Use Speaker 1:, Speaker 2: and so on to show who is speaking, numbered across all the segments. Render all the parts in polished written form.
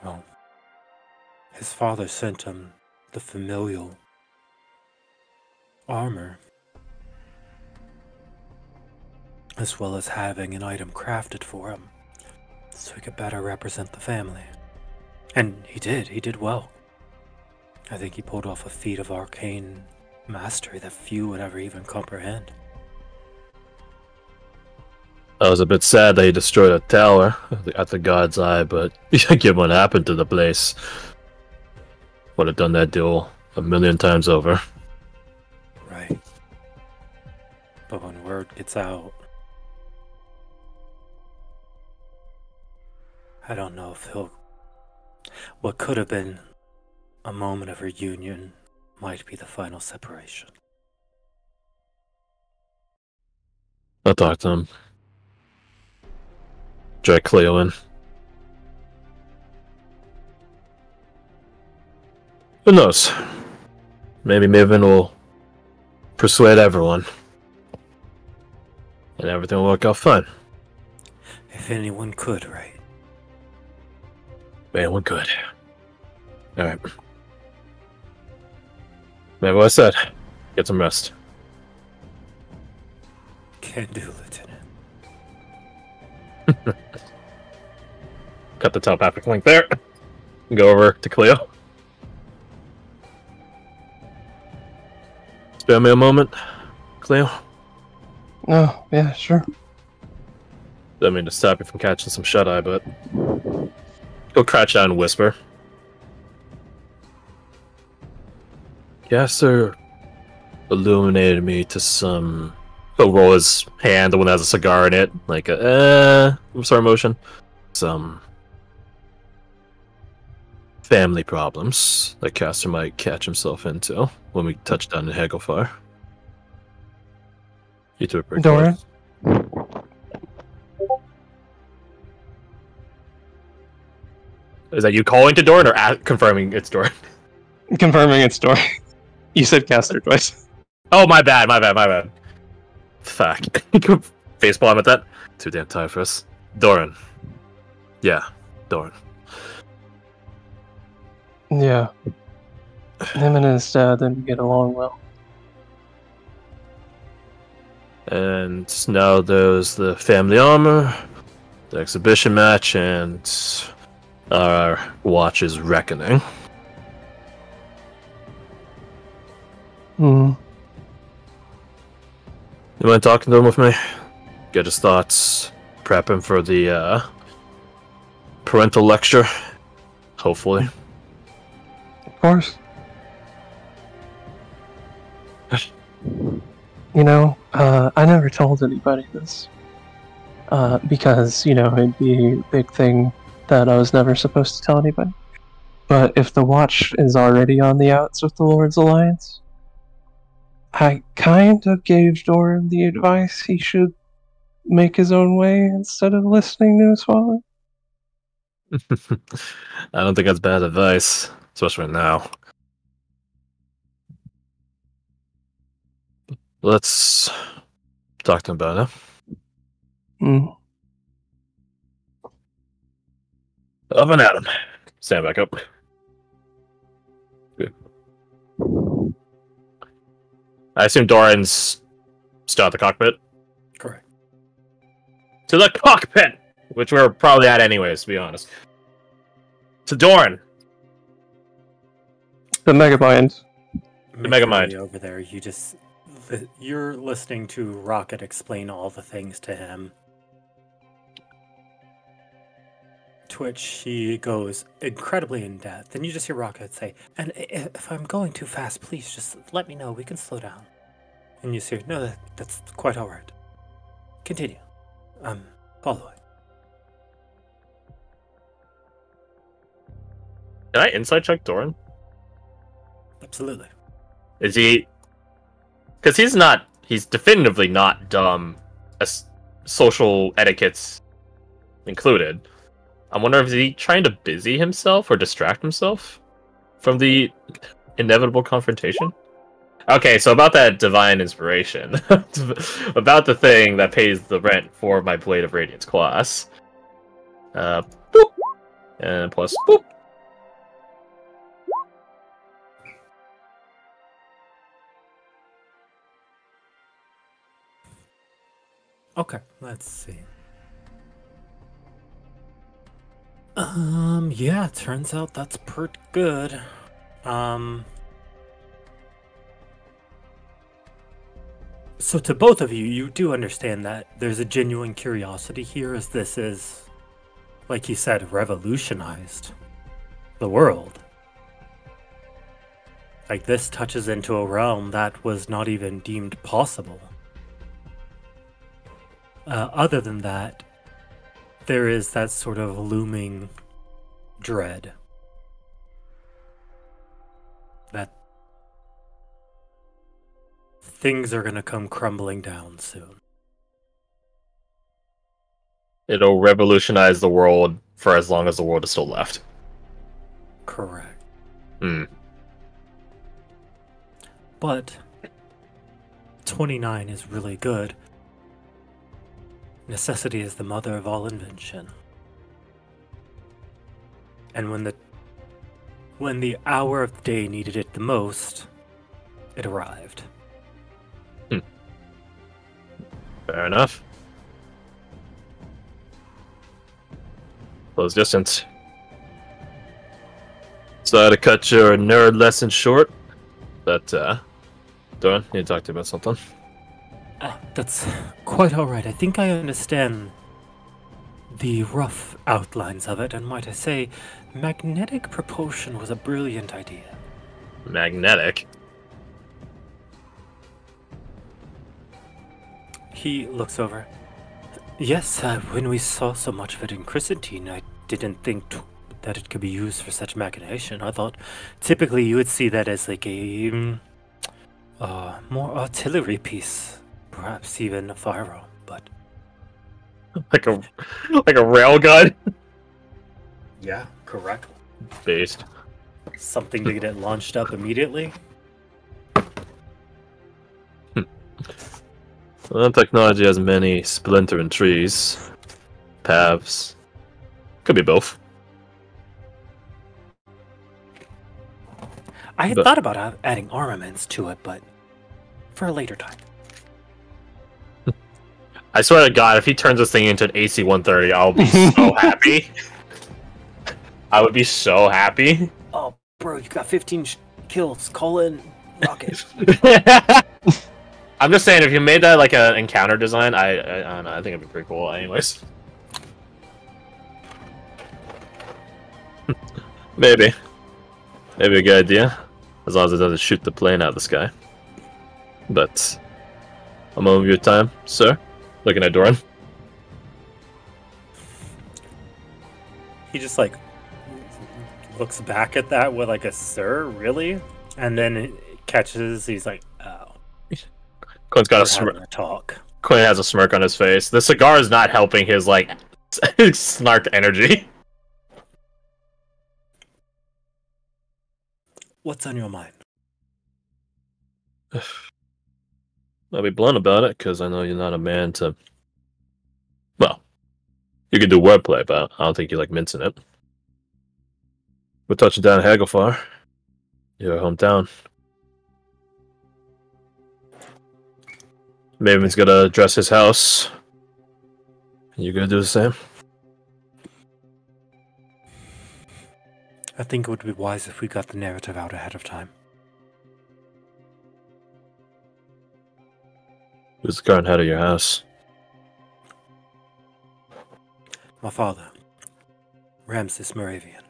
Speaker 1: Well, his father sent him the familial armor, as well as having an item crafted for him, so he could better represent the family. And he did well. I think he pulled off a feat of arcane mastery that few would ever even comprehend.
Speaker 2: I was a bit sad that he destroyed a tower at the God's Eye, but given what happened to the place, would have done that deal a million times over.
Speaker 1: Right. But when word gets out, I don't know if he'll... What could have been a moment of reunion might be the final separation.
Speaker 2: I'll talk to him. Drag Cleo in. Who knows? Maybe Maven will persuade everyone. And everything will work out fine.
Speaker 1: If anyone could, right?
Speaker 2: Anyone could. Alright. Remember what I said. Get some rest.
Speaker 1: Can do, Lieutenant.
Speaker 2: Cut the telepathic link there. Go over to Cleo. Spare me a moment, Cleo.
Speaker 3: Oh, yeah, sure.
Speaker 2: Don't mean to stop you from catching some shut-eye, but... Go crouch down and whisper. Gaster illuminated me to some... He'll roll his hand, the one that has a cigar in it, like a, sort of motion. Some... family problems that Caster might catch himself into when we touch down in Hagelfire. You two are pretty
Speaker 3: Doran?
Speaker 2: close. Is that you calling to Doran or confirming it's Doran?
Speaker 3: Confirming it's Doran. You said caster twice.
Speaker 2: Oh, my bad. Fuck. Facepalm at that. Too damn tired for us. Doran. Yeah, Doran.
Speaker 3: Yeah. Him and his dad didn't get along well.
Speaker 2: And now there's the family armor, the exhibition match, and our watch's reckoning.
Speaker 3: Hmm.
Speaker 2: You mind talking to him with me? Get his thoughts, prep him for the parental lecture, hopefully.
Speaker 3: Of course. You know, I never told anybody this. Because, you know, it'd be a big thing that I was never supposed to tell anybody. But if the Watch is already on the outs with the Lord's Alliance, I kind of gave Doran the advice he should make his own way instead of listening to his father.
Speaker 2: I don't think that's bad advice, especially now. Let's talk to him about it.
Speaker 3: Mm.
Speaker 2: Up and at him. Stand back up. Good. I assume Doran's still at the cockpit?
Speaker 1: Correct.
Speaker 2: To the cockpit! Which we're probably at anyways, to be honest. To Doran!
Speaker 3: The Megamind.
Speaker 2: The Megamind.
Speaker 1: Over there, you're listening to Rocket explain all the things to him. To which he goes incredibly in depth. And you just hear Rocket say, and if I'm going too fast, please just let me know. We can slow down. And you say, no, that's quite all right. Continue. I'm following.
Speaker 2: Can I inside check Doran?
Speaker 1: Absolutely.
Speaker 2: Is he... Because he's definitively not dumb, as social etiquettes included. I'm wondering if he's trying to busy himself or distract himself from the inevitable confrontation. Okay, so about that divine inspiration, about the thing that pays the rent for my Blade of Radiance class. Boop, and plus boop.
Speaker 1: Okay, let's see. Yeah, turns out that's pretty good. So to both of you, you do understand that there's a genuine curiosity here, as this is, like you said, revolutionized the world. Like, this touches into a realm that was not even deemed possible. Other than that, there is that sort of looming dread that things are going to come crumbling down soon.
Speaker 2: It'll revolutionize the world for as long as the world is still left.
Speaker 1: Correct.
Speaker 2: Hmm.
Speaker 1: But 29 is really good. Necessity is the mother of all invention. And when the hour of the day needed it the most, it arrived.
Speaker 2: Fair enough. Close distance. Sorry to cut your nerd lesson short, but Doran, need to talk to you about something.
Speaker 1: That's quite alright. I think I understand the rough outlines of it, and might I say, magnetic propulsion was a brilliant idea.
Speaker 2: Magnetic?
Speaker 1: He looks over. Yes, when we saw so much of it in Chrysantine, I didn't think that it could be used for such machination. I thought typically you would see that as like a more artillery piece, perhaps even a firearm, but
Speaker 2: like a railgun?
Speaker 1: yeah, correct.
Speaker 2: Based.
Speaker 1: Something to get it launched up immediately.
Speaker 2: Well, technology has many splintering trees, paths. Could be both.
Speaker 1: I had thought about adding armaments to it, but for a later time.
Speaker 2: I swear to God, if he turns this thing into an AC-130, I'll be so happy. I would be so happy.
Speaker 1: Oh, bro, you got 15 kills. Call in rocket.
Speaker 2: I'm just saying, if you made that like an encounter design, I don't know, I think it'd be pretty cool. Anyways, maybe a good idea, as long as it doesn't shoot the plane out of the sky. But a moment of your time, sir. Looking at Doran.
Speaker 1: He just like looks back at that with like a "sir, really?" And then it catches. He's like, "Oh."
Speaker 2: Quinn's got
Speaker 1: We're
Speaker 2: a smirk.
Speaker 1: having a talk.
Speaker 2: Quinn has a smirk on his face. The cigar is not helping his like snark energy.
Speaker 1: What's on your mind?
Speaker 2: I'll be blunt about it, because I know you're not a man to... Well, you can do wordplay, but I don't think you like mincing it. We're touching down Hagelfar, your hometown. Maven's gonna address his house. You gonna do the same?
Speaker 1: I think it would be wise if we got the narrative out ahead of time.
Speaker 2: Who's the current head of your house?
Speaker 1: My father, Ramses Moravian.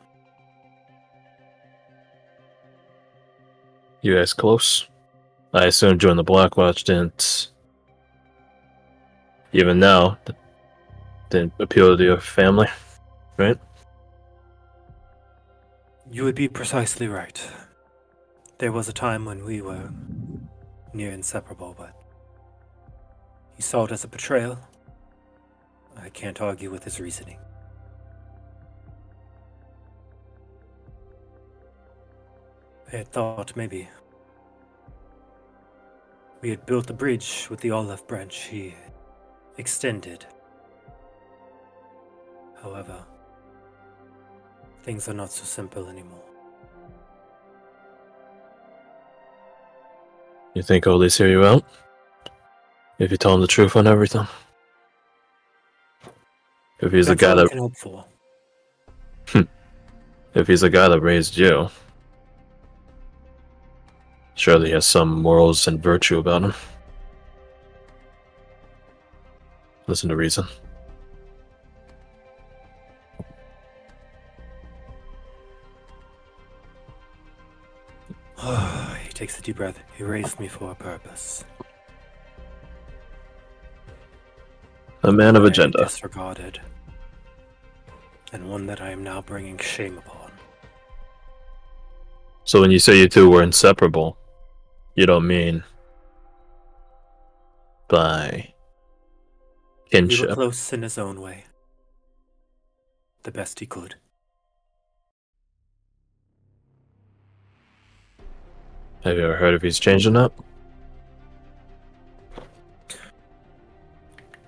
Speaker 2: You guys close? I assume during the Blackwatch didn't... Even now, didn't appeal to your family, right?
Speaker 1: You would be precisely right. There was a time when we were near inseparable, but he saw it as a betrayal. I can't argue with his reasoning. I had thought maybe we had built a bridge with the olive branch he extended. However, things are not so simple anymore.
Speaker 2: You think Ollie's hear you out? If you tell him the truth on everything? If he's the
Speaker 1: That's
Speaker 2: guy
Speaker 1: all I
Speaker 2: that
Speaker 1: can hope for.
Speaker 2: if he's the guy that raised you, surely he has some morals and virtue about him. Listen to reason.
Speaker 1: He takes a deep breath. He raised me for a purpose.
Speaker 2: A man of
Speaker 1: One I
Speaker 2: agenda.
Speaker 1: disregarded, and one that I am now bringing shame upon.
Speaker 2: So when you say you two were inseparable, you don't mean by
Speaker 1: We were
Speaker 2: kinship.
Speaker 1: close in his own way. The best he could.
Speaker 2: Have you ever heard if he's changing up?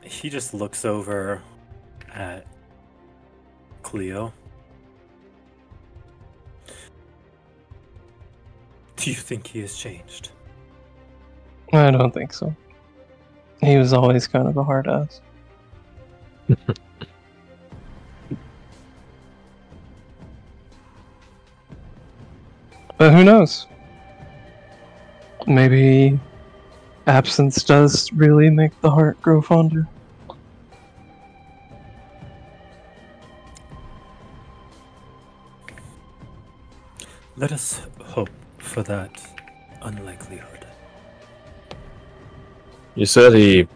Speaker 1: He just looks over at Cleo. Do you think he has changed?
Speaker 3: I don't think so. He was always kind of a hard ass. But who knows? Maybe absence does really make the heart grow fonder.
Speaker 1: Let us hope for that unlikelihood.
Speaker 2: You said he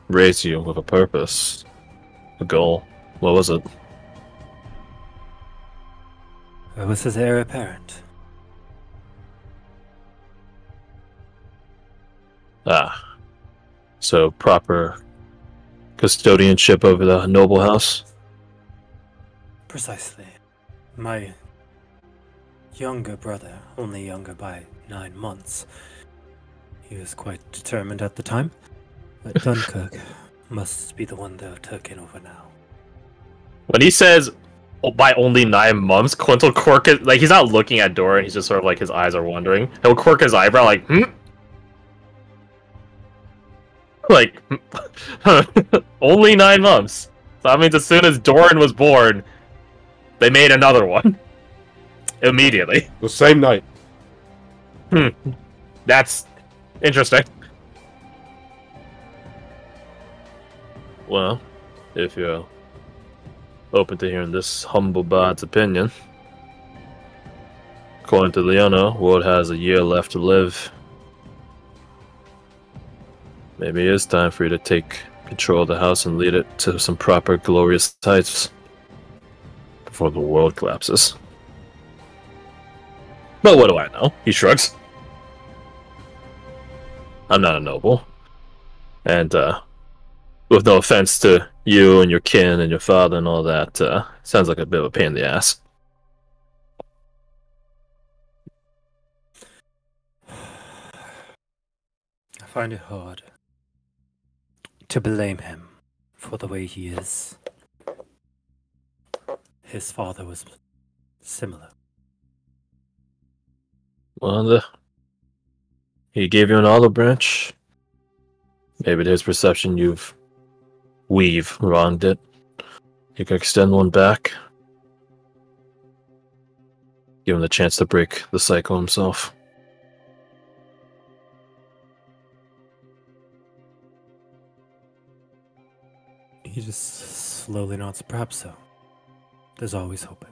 Speaker 2: raised you with a purpose, a goal. What was it?
Speaker 1: I was his heir apparent.
Speaker 2: Ah, so proper custodianship over the noble house?
Speaker 1: Precisely. My younger brother, only younger by 9 months. He was quite determined at the time, but Dunkirk must be the one that are taking over now.
Speaker 2: When he says by only 9 months, Clint will quirk it, like he's not looking at Dora, he's just sort of like his eyes are wandering. He'll quirk his eyebrow like, Like, only 9 months. So that means as soon as Doran was born, they made another one. Immediately.
Speaker 4: The same night.
Speaker 2: That's interesting. Well, if you're open to hearing this humble bard's opinion, according to Leona, Ward has a year left to live. Maybe it is time for you to take control of the house and lead it to some proper glorious heights before the world collapses. But what do I know? He shrugs. I'm not a noble. And, with no offense to you and your kin and your father and all that, sounds like a bit of a pain in the ass.
Speaker 1: I find it hard to blame him for the way he is. His father was similar.
Speaker 2: Well, he gave you an olive branch. Maybe to his perception we've wronged it. You can extend one back. Give him the chance to break the cycle himself.
Speaker 1: He just slowly nods. Perhaps so. There's always hoping.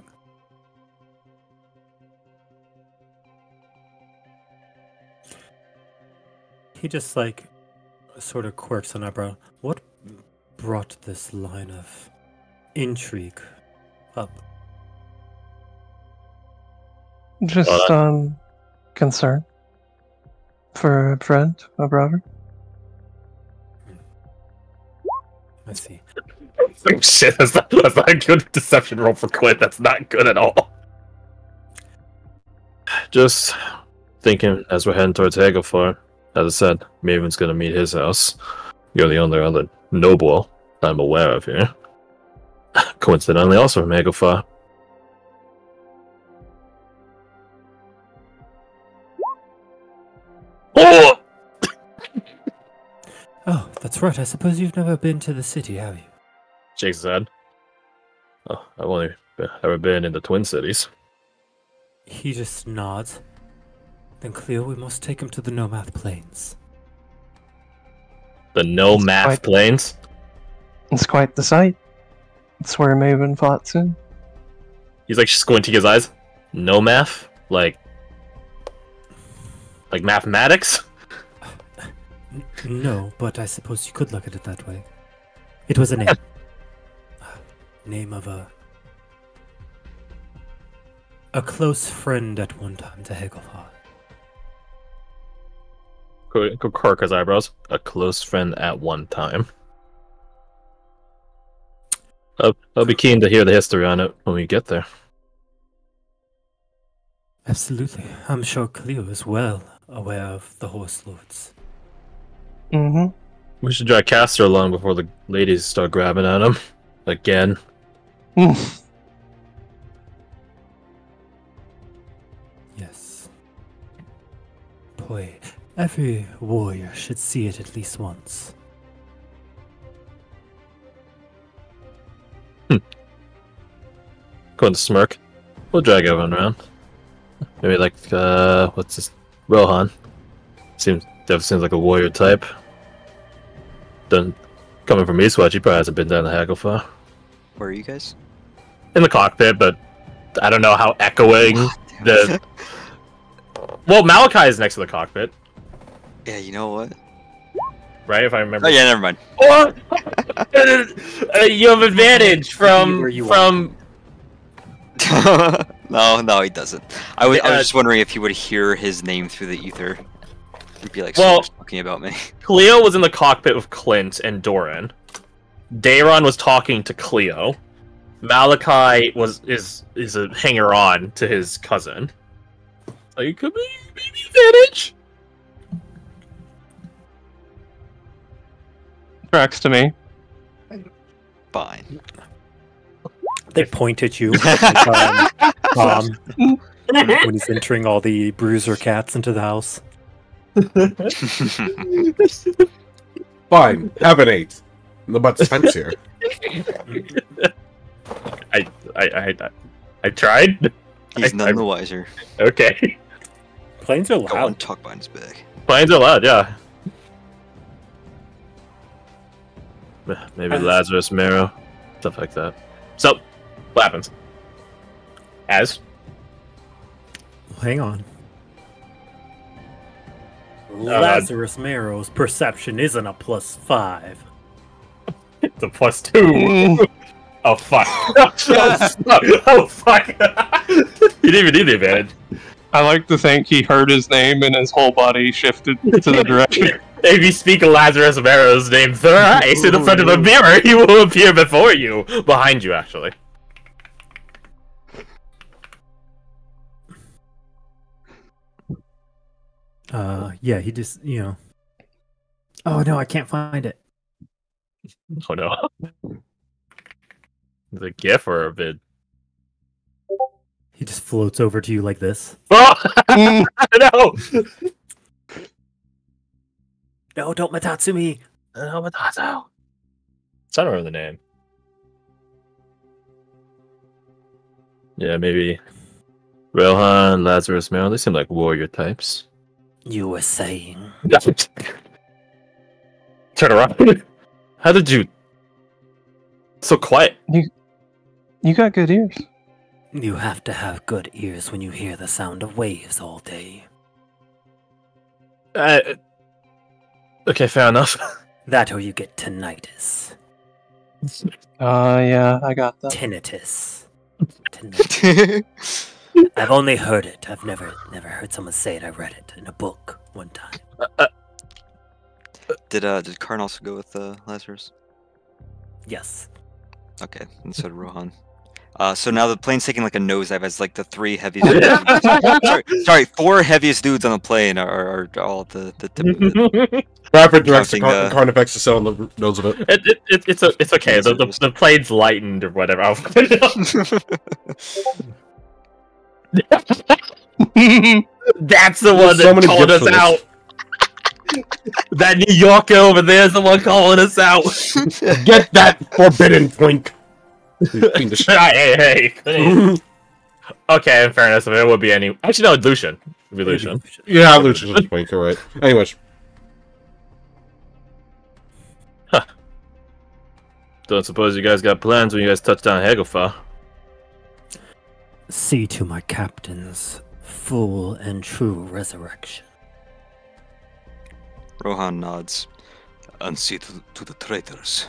Speaker 1: He just sort of quirks an eyebrow. What brought this line of intrigue up?
Speaker 3: Just, concern. For a friend, a brother.
Speaker 1: I see.
Speaker 2: Shit, that's not a good deception roll for Quinn. That's not good at all. Just thinking as we're heading towards Hagelfar. As I said, Maven's gonna meet his house. You're the only other noble I'm aware of here. Coincidentally, also from Hagelfar. Oh!
Speaker 1: Oh, that's right. I suppose you've never been to the city, have you?
Speaker 2: Jake said. Oh, I've only ever been in the Twin Cities.
Speaker 1: He just nods. Then Cleo, we must take him to the Nomath Plains.
Speaker 2: The No
Speaker 3: It's
Speaker 2: Math
Speaker 3: quite-
Speaker 2: Plains?
Speaker 3: It's quite the sight. It's where Maven fought soon.
Speaker 2: He's like squinting his eyes. No math? Like mathematics?
Speaker 1: No, but I suppose you could look at it that way. It was a name. Name of a close friend at one time to Hegelhard.
Speaker 2: Corker's eyebrows. A close friend at one time. I'll be keen to hear the history on it when we get there.
Speaker 1: Absolutely. I'm sure Cleo is well aware of the Horse Lords.
Speaker 3: Mm-hmm.
Speaker 2: We should drag Castor along before the ladies start grabbing at him. Again.
Speaker 1: Yes. Boy, every warrior should see it at least once.
Speaker 2: Going to smirk. We'll drag everyone around. Maybe like, what's this? Rohan. Definitely seems like a warrior type. Then, coming from Eastwatch, he probably hasn't been down the Hagelfar.
Speaker 4: Where are you guys?
Speaker 2: In the cockpit, but I don't know how echoing the... Well, Malachi is next to the cockpit,
Speaker 4: Yeah, you know what?
Speaker 2: right? If I remember.
Speaker 4: Oh yeah, never mind.
Speaker 2: Oh! You have advantage
Speaker 1: Where you
Speaker 2: from
Speaker 4: No, he doesn't. I was
Speaker 2: Yeah.
Speaker 4: just wondering if he would hear his name through the ether and be like,
Speaker 2: Well-
Speaker 4: "Someone's talking about me."
Speaker 2: Cleo was in the cockpit with Clint and Doran. Dayron was talking to Cleo. Malachi is a hanger on to his cousin. So you could be maybe advantage.
Speaker 3: Tracks to me.
Speaker 4: Fine.
Speaker 1: They point at you when he's entering all the bruiser cats into the house.
Speaker 5: Fine, have an 8. No, but Spence here.
Speaker 2: I tried.
Speaker 4: He's
Speaker 2: I-
Speaker 4: none the wiser.
Speaker 2: Okay.
Speaker 1: Planes are
Speaker 4: Go on,
Speaker 1: loud.
Speaker 4: talk behind his back.
Speaker 2: Planes are loud, yeah. Maybe Lazarus Marrow. Stuff like that. So, what happens? As?
Speaker 1: Hang on. Lazarus Marrow's perception isn't a +5.
Speaker 2: It's a +2. Oh, fuck. Oh, fuck. You didn't even need the advantage.
Speaker 3: I like to think he heard his name and his whole body shifted to the direction.
Speaker 2: If you speak Lazarus Marrow's name thrice in front of a mirror, he will appear before you. Behind you, actually.
Speaker 1: Yeah, he just, Oh no, I can't find it.
Speaker 2: Oh, no. Is it a GIF or a vid?
Speaker 1: He just floats over to you like this.
Speaker 2: Oh!
Speaker 3: Mm.
Speaker 2: No!
Speaker 1: No, don't Matatsumi!
Speaker 2: No, but that's how. I don't remember the name. Yeah, maybe Rohan, Lazarus Marrow. They seem like warrior types.
Speaker 1: You were saying.
Speaker 2: Turn around. How did you? So quiet.
Speaker 3: You got good ears.
Speaker 1: You have to have good ears when you hear the sound of waves all day.
Speaker 2: Okay, fair enough.
Speaker 1: That or you get tinnitus.
Speaker 3: Yeah, I got that.
Speaker 1: Tinnitus. I've only heard it. I've never heard someone say it. I read it in a book one time.
Speaker 4: Did Karn also go with Lazarus?
Speaker 1: Yes.
Speaker 4: Okay, and so did Rohan. So now the plane's taking like a nosedive as like the 3 heaviest dudes. sorry, 4 heaviest dudes on the plane are all the tip of it.
Speaker 5: Rapid directs the
Speaker 4: Counting,
Speaker 5: Carnifex to sit on the nose of it.
Speaker 2: It's okay. The plane's lightened or whatever. That's the one
Speaker 5: There's so
Speaker 2: that
Speaker 5: many
Speaker 2: called
Speaker 5: gifts
Speaker 2: us
Speaker 5: for this.
Speaker 2: out. That New Yorker over there is the one calling us out.
Speaker 5: Get that forbidden twink.
Speaker 2: Hey. Okay, in fairness, if it would be any. Actually, no, Lucian. It'd be Lucian.
Speaker 5: Yeah, Lucian's a twink, alright. Anyways.
Speaker 2: Don't suppose you guys got plans when you guys touch down Hagelfar?
Speaker 1: See to my captain's full and true resurrection.
Speaker 4: Rohan nods. And see to the traitors.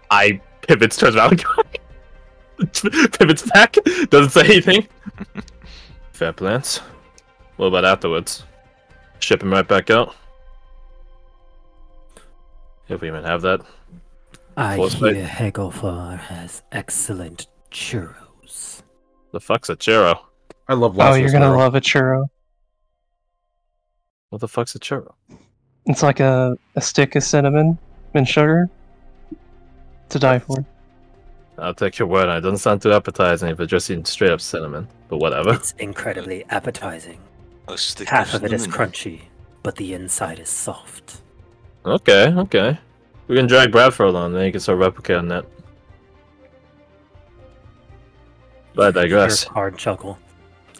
Speaker 2: I pivots towards Valentine. Pivots back. Doesn't say anything. Fair plans. What about afterwards? Ship him right back out? If we even have that.
Speaker 1: I
Speaker 2: Force
Speaker 1: hear
Speaker 2: fight.
Speaker 1: Hagelfar has excellent churros.
Speaker 2: The fuck's a churro?
Speaker 5: I love
Speaker 3: Oh,
Speaker 5: Lazarus
Speaker 3: you're gonna
Speaker 5: Marrow.
Speaker 3: love a churro.
Speaker 2: What the fuck's a churro?
Speaker 3: It's like a stick of cinnamon and sugar to die for.
Speaker 2: I'll take your word on it. Doesn't sound too appetizing if it's just eating straight up cinnamon. But whatever.
Speaker 1: It's incredibly appetizing.
Speaker 4: A stick
Speaker 1: Half of it is
Speaker 4: cinnamon.
Speaker 1: crunchy, but the inside is soft.
Speaker 2: Okay. We can drag Bradford along, then you can start replicating that. But I digress.
Speaker 1: Here's hard chuckle.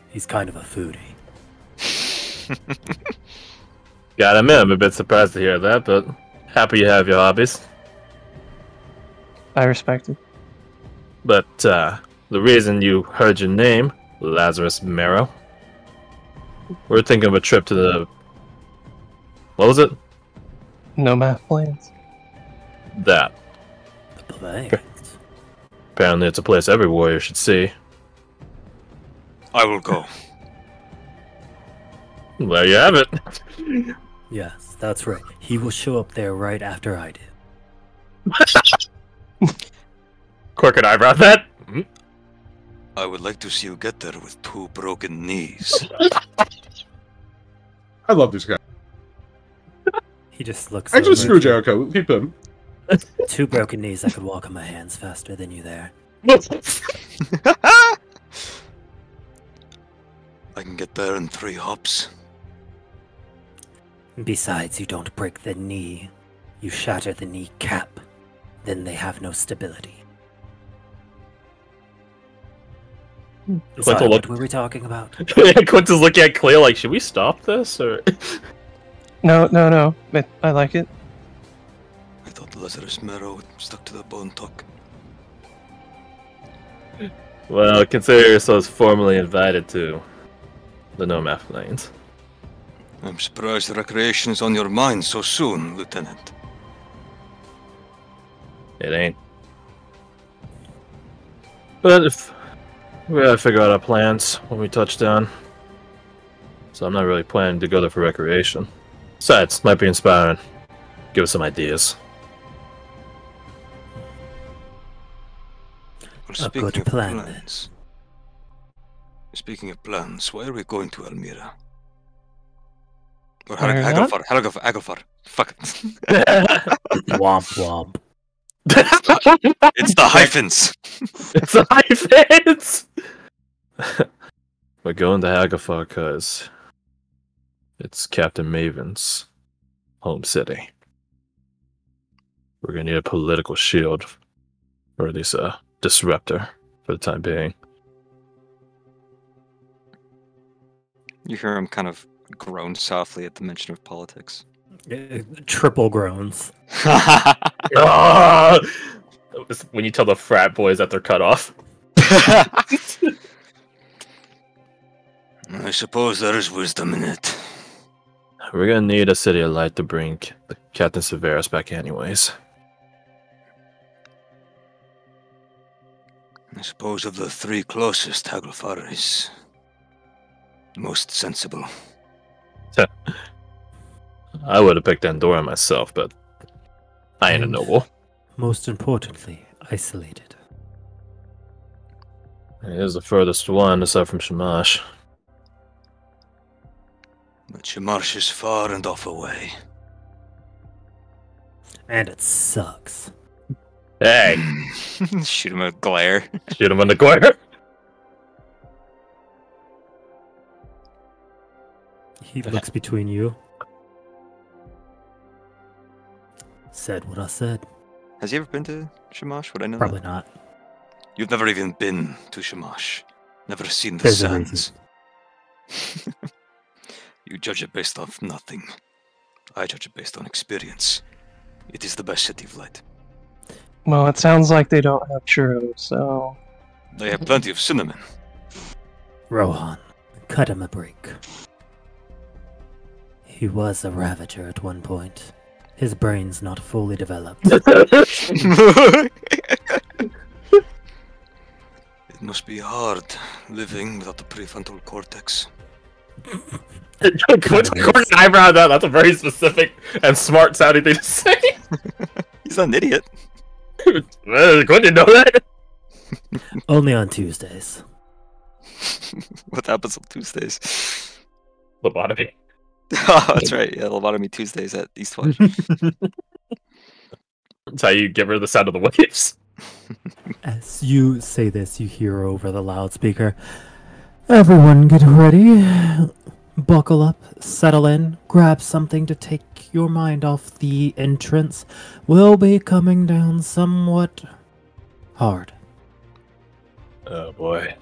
Speaker 1: He's kind of a foodie.
Speaker 2: Gotta admit, I'm a bit surprised to hear that, but happy you have your hobbies.
Speaker 3: I respect it.
Speaker 2: But the reason you heard your name, Lazarus Marrow, we're thinking of a trip to the... What was it?
Speaker 3: No math plans.
Speaker 2: That.
Speaker 1: The plains.
Speaker 2: Apparently it's a place every warrior should see.
Speaker 4: I will go.
Speaker 2: There you have it.
Speaker 1: Yes, that's right. He will show up there right after I do.
Speaker 2: Crooked eyebrow that.
Speaker 4: I would like to see you get there with 2 broken knees.
Speaker 5: I love this guy.
Speaker 1: He just looks.
Speaker 5: Actually,
Speaker 1: so
Speaker 5: screw Jericho. Keep him.
Speaker 1: 2 broken knees. I could walk on my hands faster than you there.
Speaker 4: I can get there in 3 hops.
Speaker 1: Besides, you don't break the knee. You shatter the knee cap. Then they have no stability. Sorry,
Speaker 2: Quintal
Speaker 1: what were we talking about?
Speaker 2: Quintal's looking at Cleo like, should we stop this? Or
Speaker 3: No. I like it.
Speaker 4: I thought Lazarus Marrow stuck to the bone tuck.
Speaker 2: Well, consider yourselves formally invited to the No Math Lanes.
Speaker 4: I'm surprised the recreation is on your mind so soon, Lieutenant.
Speaker 2: It ain't. But if we gotta figure out our plans when we touch down. So I'm not really planning to go there for recreation. Besides, might be inspiring. Give us some ideas.
Speaker 4: Well,
Speaker 1: A good plan, then.
Speaker 4: Speaking of plans, why are we going to Almira? Or
Speaker 3: Why not?
Speaker 4: Hagelfar. Fuck it.
Speaker 1: Womp womp.
Speaker 4: It's the hyphens.
Speaker 2: It's the hyphens! We're going to Hagelfar because it's Captain Maven's home city. We're gonna need a political shield, or at least a disruptor for the time being.
Speaker 4: You hear him kind of groan softly at the mention of politics.
Speaker 1: Triple groans.
Speaker 2: Ah! When you tell the frat boys that they're cut off.
Speaker 4: I suppose there is wisdom in it.
Speaker 2: We're gonna need a city of light to bring the Captain Severus back anyways.
Speaker 4: I suppose of the 3 closest, Hagelfar is most sensible.
Speaker 2: I would have picked Andorra myself, but I ain't a
Speaker 1: And-
Speaker 2: noble.
Speaker 1: Most importantly, isolated.
Speaker 2: It is the furthest one, aside from Shamash.
Speaker 4: But Shamash is far and off away.
Speaker 1: And it sucks.
Speaker 2: Hey,
Speaker 4: Shoot him a glare.
Speaker 2: shoot him in the corner.
Speaker 1: He looks between you. Said what I said.
Speaker 4: Has he ever been to Shamash? Would I know
Speaker 1: Probably
Speaker 4: that?
Speaker 1: not.
Speaker 4: You've never even been to Shamash. Never seen the
Speaker 1: There's a reason.
Speaker 4: sands. You judge it based off nothing. I judge it based on experience. It is the best city of light.
Speaker 3: Well, it sounds like they don't have churros, so...
Speaker 4: They have plenty of cinnamon.
Speaker 1: Rohan, cut him a break. He was a ravager at one point. His brain's not fully developed.
Speaker 4: It must be hard living without the prefrontal cortex.
Speaker 2: Quit an eyebrow down. That's a very specific and smart sounding thing to say.
Speaker 4: He's not an idiot.
Speaker 2: Good to know that.
Speaker 1: Only on Tuesdays.
Speaker 4: What happens on Tuesdays?
Speaker 2: Lobotomy.
Speaker 4: Oh, that's right. Yeah, lobotomy Tuesdays at Eastwatch.
Speaker 2: That's how you give her the sound of the waves.
Speaker 1: As you say this, you hear over the loudspeaker, "Everyone get ready. Buckle up, settle in, grab something to take your mind off the entrance. We'll be coming down somewhat hard."
Speaker 2: Oh boy.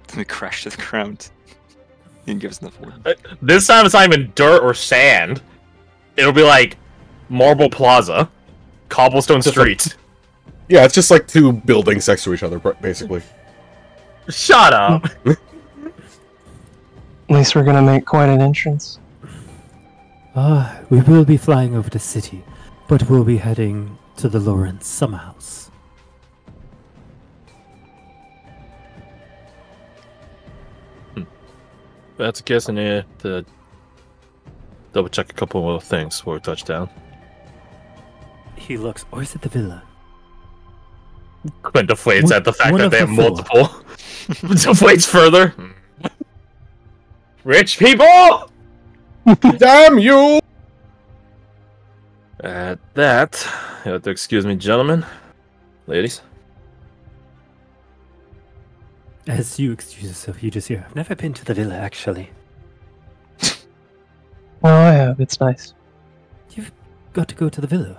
Speaker 4: Then we crash to the ground. He didn't give us enough warning.
Speaker 2: This time it's not even dirt or sand. It'll be like marble plaza, cobblestone
Speaker 5: Just
Speaker 2: streets.
Speaker 5: Yeah, it's just like two buildings next to each other, basically.
Speaker 2: Shut up.
Speaker 3: At least we're gonna make quite an entrance.
Speaker 1: We will be flying over the city, but we'll be heading to the Lawrence Summer House.
Speaker 2: That's a guess, and yeah, to double check a couple of things before we touch down.
Speaker 1: He looks, or is it the villa?
Speaker 2: Quinn deflates at the fact
Speaker 1: One
Speaker 2: that
Speaker 1: of
Speaker 2: they
Speaker 1: the
Speaker 2: have
Speaker 1: four.
Speaker 2: multiple. Deflates further. Rich people!
Speaker 5: Damn you!
Speaker 2: At that, you have to excuse me, gentlemen. Ladies.
Speaker 1: As you excuse yourself, you just hear, "I've never been to the villa, actually."
Speaker 3: Well, I have. It's nice.
Speaker 1: You've got to go to the villa.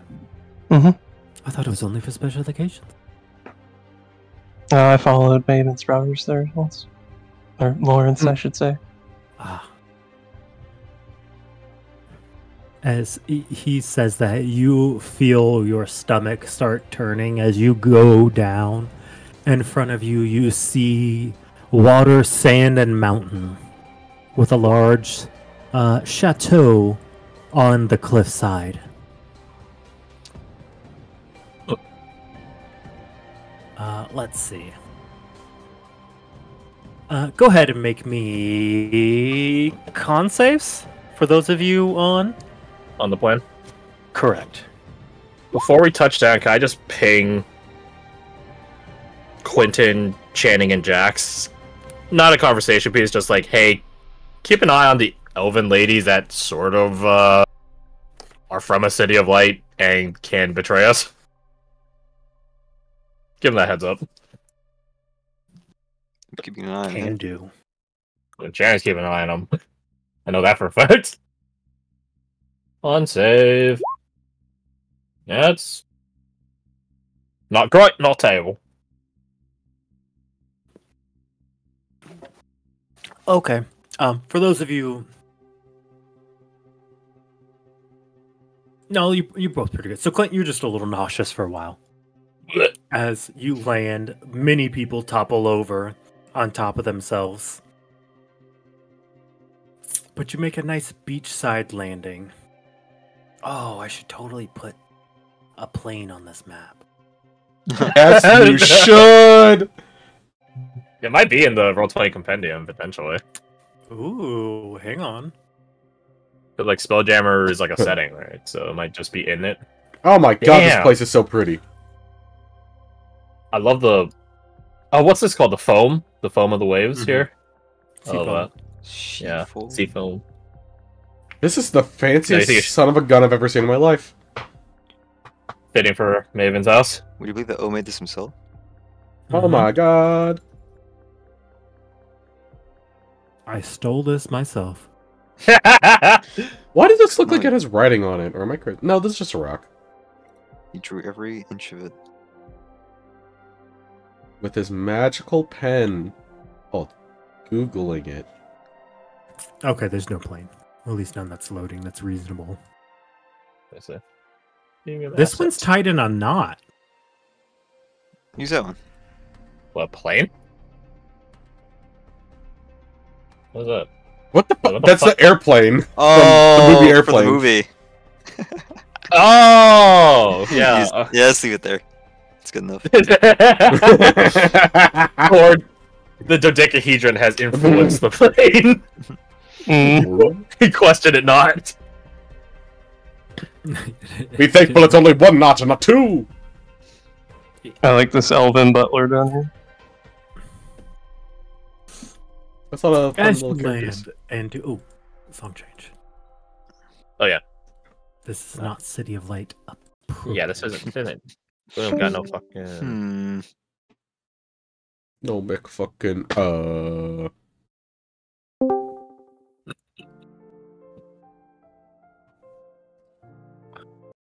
Speaker 3: Mm-hmm.
Speaker 1: I thought it was only for special occasions.
Speaker 3: I followed Maven's brothers there once. Or Lawrence, I should say.
Speaker 1: Ah. As he says that, you feel your stomach start turning as you go down. In front of you, you see water, sand, and mountain with a large chateau on the cliffside. Let's see. Go ahead and make me con saves for those of you on.
Speaker 2: On the plan.
Speaker 1: Correct.
Speaker 2: Before we touch down, can I just ping Quentin, Channing, and Jax? Not a conversation piece, just like, hey, keep an eye on the elven ladies that sort of are from a city of light and can betray us. Give them that heads up.
Speaker 4: I'm keeping an eye on
Speaker 1: Can
Speaker 4: him.
Speaker 1: do.
Speaker 2: And Channing's keeping an eye on them. I know that for a fact. On save. That's not great, not terrible.
Speaker 1: Okay. For those of you, no, you're both pretty good. So Clint, you're just a little nauseous for a while. As you land, many people topple over on top of themselves. But you make a nice beachside landing. Oh, I should totally put a plane on this map.
Speaker 5: Yes, you should!
Speaker 2: It might be in the Roll20 Compendium, potentially.
Speaker 1: Ooh, hang on.
Speaker 2: But, like, Spelljammer is like a setting, right? So it might just be in it.
Speaker 5: Oh my god, this
Speaker 2: Damn.
Speaker 5: place is so pretty.
Speaker 2: I love the... Oh, what's this called? The foam? The foam of the waves
Speaker 1: Mhm.
Speaker 2: here?
Speaker 1: Sea
Speaker 2: Oh,
Speaker 1: foam.
Speaker 2: yeah.
Speaker 4: She-fold.
Speaker 2: Sea foam.
Speaker 5: This is the
Speaker 2: No, you
Speaker 5: fanciest
Speaker 2: think it's-
Speaker 5: son of a gun I've ever seen in my life.
Speaker 2: Fitting for Maven's house.
Speaker 4: Would you believe that O made this himself?
Speaker 5: Oh
Speaker 1: Mhm.
Speaker 5: my god.
Speaker 1: I stole this myself.
Speaker 5: Why does this look like it has writing on it? Or am I crazy? No, this is just a rock.
Speaker 4: He drew every inch of it.
Speaker 5: With his magical pen. Oh, Googling it.
Speaker 6: Okay, there's no plane. At least none that's loading. That's reasonable. This one's tied in a knot.
Speaker 4: Use that one.
Speaker 2: What, plane? What is that?
Speaker 5: What the
Speaker 2: What
Speaker 5: fuck?
Speaker 2: the
Speaker 5: That's
Speaker 2: fuck?
Speaker 5: the airplane.
Speaker 4: Oh,
Speaker 5: the movie
Speaker 4: for
Speaker 5: Airplane.
Speaker 4: the movie.
Speaker 2: Oh, yeah.
Speaker 4: Yeah, let's leave it there. It's good enough.
Speaker 2: Or the dodecahedron has influenced the plane. He questioned it not.
Speaker 5: Be thankful it's only one notch and not two.
Speaker 3: I like this Elvin Butler down here.
Speaker 5: That's not a fun
Speaker 6: As
Speaker 5: little
Speaker 6: you
Speaker 5: character.
Speaker 6: land and do... Oh, song change.
Speaker 2: Oh, yeah.
Speaker 6: This is not City of Light.
Speaker 2: Yeah, this isn't. We don't got no fucking.
Speaker 4: Hmm.
Speaker 5: No big fucking